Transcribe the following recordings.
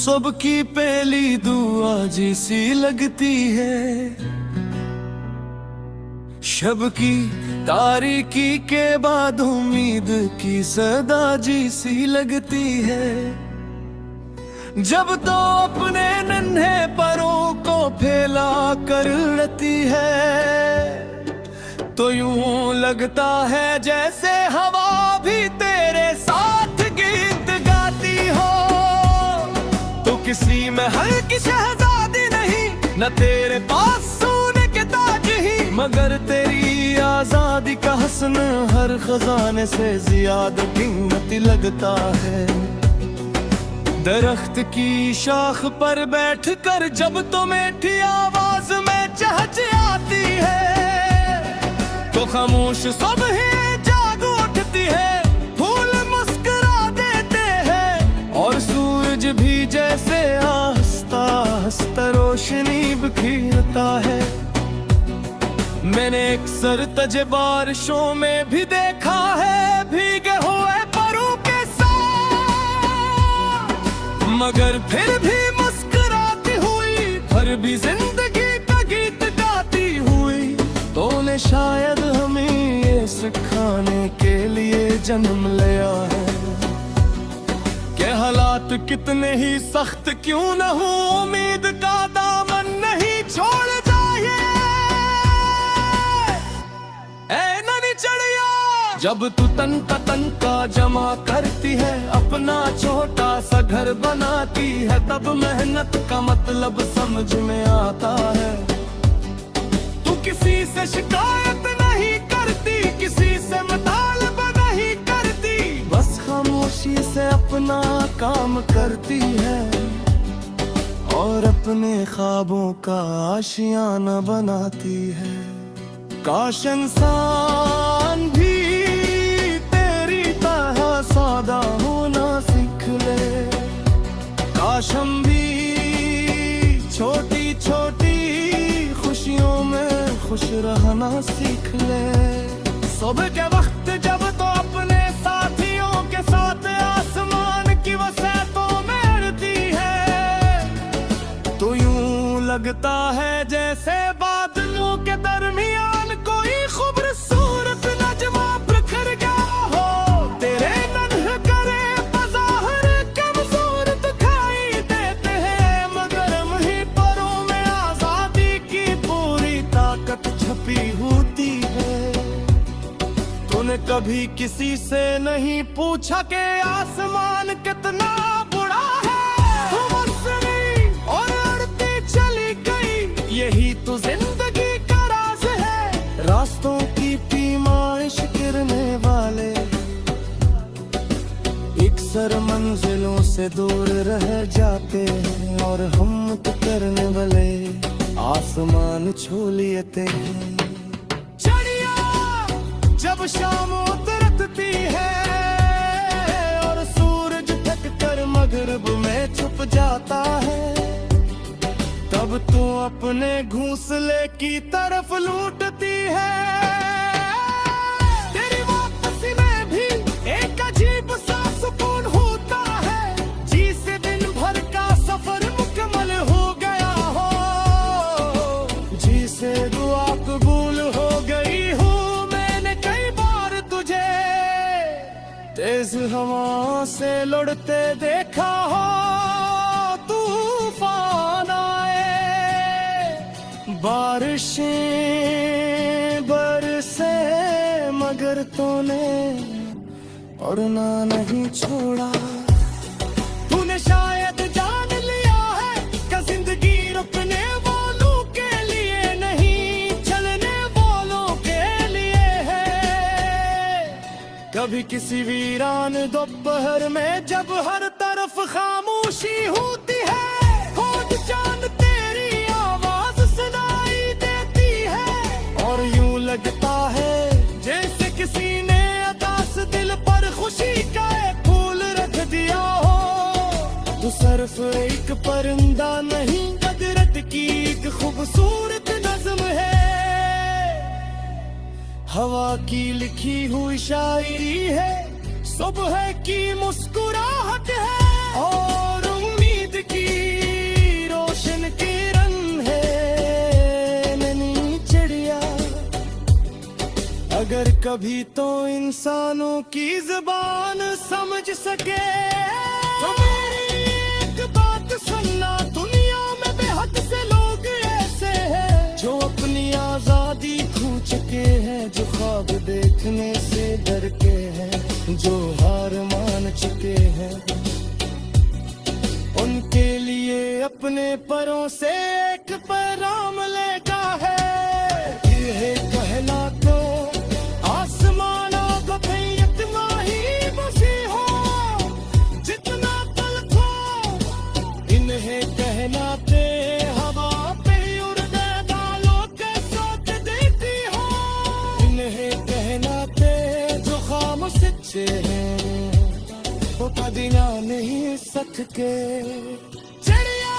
सबकी पहली दुआ जैसी लगती है, शब की तारीकी के बाद उम्मीद की सदा जैसी लगती है। जब तो अपने नन्हे परों को फैला कर उड़ती है, तो यूं लगता है जैसे हवा भी तेरे साथ गीत गाती हो। तो किसी में हल्की शहजादी नहीं, न तेरे पास सोने के ताज ही, मगर तेरी आजादी का हसन हर खजाने से ज्यादा कीमती लगता है। दरख्त की शाख पर बैठकर जब तो मीठी आवाज में चहचहाती है, तो खामोश सब ही जाग उठती है, फूल मुस्कुरा देते हैं और सूरज भी जैसे आहिस्ता आहिस्ता रोशनी बिखेरता है। मैंने अक्सर तुझे बारिशों में भी देखा है, भीगे हुए परों के साथ, मगर फिर भी मुस्कुराती हुई, फिर भी जिंदगी का गीत गाती हुई। तूने शायद हमें ये सिखाने के लिए जन्म लिया है कि हालात कितने ही सख्त क्यों न हो, उम्मीद का दामन नहीं छोड़ जाए। ऐ नन्ही चिड़िया, जब तू तन का जमा करती है, अपना छोटा सा घर बनाती है, तब मेहनत का मतलब समझ में आता है। तू किसी से शिकायत नहीं करती, किसी से मुतालबा नहीं करती, बस खामोशी से अपना काम करती है और अपने ख्वाबों का आशियाना बनाती है। काश इंसान भी तेरी तरह सादा होना सीख ले, काश हम भी छोटी छोटी खुशियों में खुश रहना सीख ले। सुबह के वक्त जब तो अपने साथियों के साथ आसमान की वसैतों में उड़ती है, तो यूं लगता है जैसे बादलों के दरमियान कोई खूबसूरत नजमा बिखर गया हो। तेरे नन्हे करे बज़ाहिर कमजोर दिखाई देते हैं, मगर ही परों में आजादी की पूरी ताकत छपी होती है। तूने कभी किसी से नहीं पूछा कि आसमान कितना बड़ा है, तुम उसने और उड़ती चली गई, यही तो जिंदगी का राज है। रास्तों की पीमाइश गिरने वाले अक्सर मंजिलों से दूर रह जाते हैं, और हम तो करने वाले आसमान छू लेते हैं। जब शाम उतरती है और सूरज ढक कर मगरिब में छुप जाता है, तब तू अपने घोंसले की तरफ लौटती है। तेरी वापसी में भी एक अजीब सा सुकून होता है, जिसे दिन भर का सफर मुकम्मल हो गया हो, जिसे दुआ कबूल हो गई हो। तेज हवा से लड़ते देखा हो, तूफान आए, बारिशें बरसे, मगर तूने पढ़ना नहीं छोड़ा। तूने शायद जान लिया है कि जिंदगी रुकने वालों के लिए नहीं, चलने वालों के लिए है। कभी किसी वीरान दोपहर में जब हर तरफ खामोशी होती है, खोज चांद तेरी आवाज सुनाई देती है, और यूं लगता है जैसे किसी ने अदास दिल पर खुशी का एक फूल रख दिया हो। तो सिर्फ एक परिंदा नहीं, कुदरत की एक खूबसूरत नज़्म है, हवा की लिखी हुई शायरी है, सुबह की मुस्कुराहट है और उम्मीद की अगर कभी तो इंसानों की जुबान समझ सके तो मेरी एक बात सुनना, दुनिया में बेहद से लोग ऐसे हैं जो अपनी आजादी खो चुके हैं, जो ख्वाब देखने से डर के हैं, जो हार मान चुके हैं। उनके लिए अपने परों से एक पैगाम लेगा है, ये कहना तो आसमानों को इतना ही बसी हो जितना पल को इन्हें कहना ते हवा पे उड़ने वालों के सोच देती हो, इन्हें कहना ते जो खाम सच्चे हैं वो कदिया नहीं सकते। चिड़िया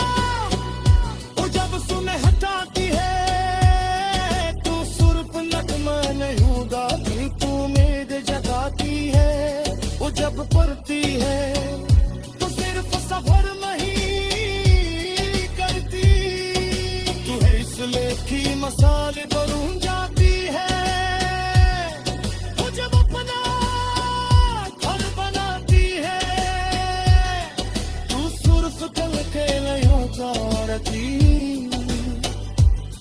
वो जब सुने हटाती है तू सुर्फ नगमा नहीं गाती, तू उम्मीद जगाती है वो जब पढ़ती है तो सिर्फ सफर नहीं करती, तू है इसलिए की मसाल बरून जाती है वो जब अपना घर बनाती है, तू सुर्फ कल के नहीं उतारती,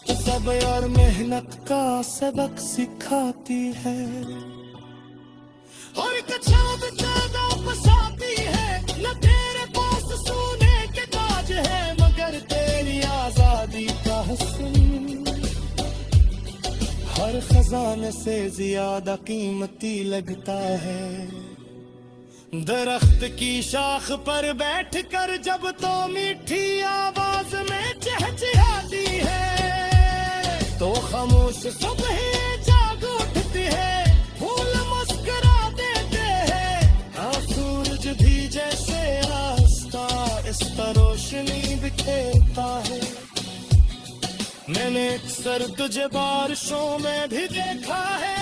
तो सब और मेहनत का सबक सिखाती है। और कछाव ज्यादा फसाती है, न तेरे पास सोने के ताज है मगर तेरी आजादी का हुस्न हर खजाने से ज्यादा कीमती लगता है। दरख्त की शाख पर बैठकर जब तो मीठी आवाज में चहचहाती है तो खामोश सुबह जाग उठती है, फूल मुस्कुरा देते हैं, सूरज भी जैसे रास्ता इस तरह रोशनी बिखेरता है। मैंने अक्सर तुझे बारिशों में भी देखा है,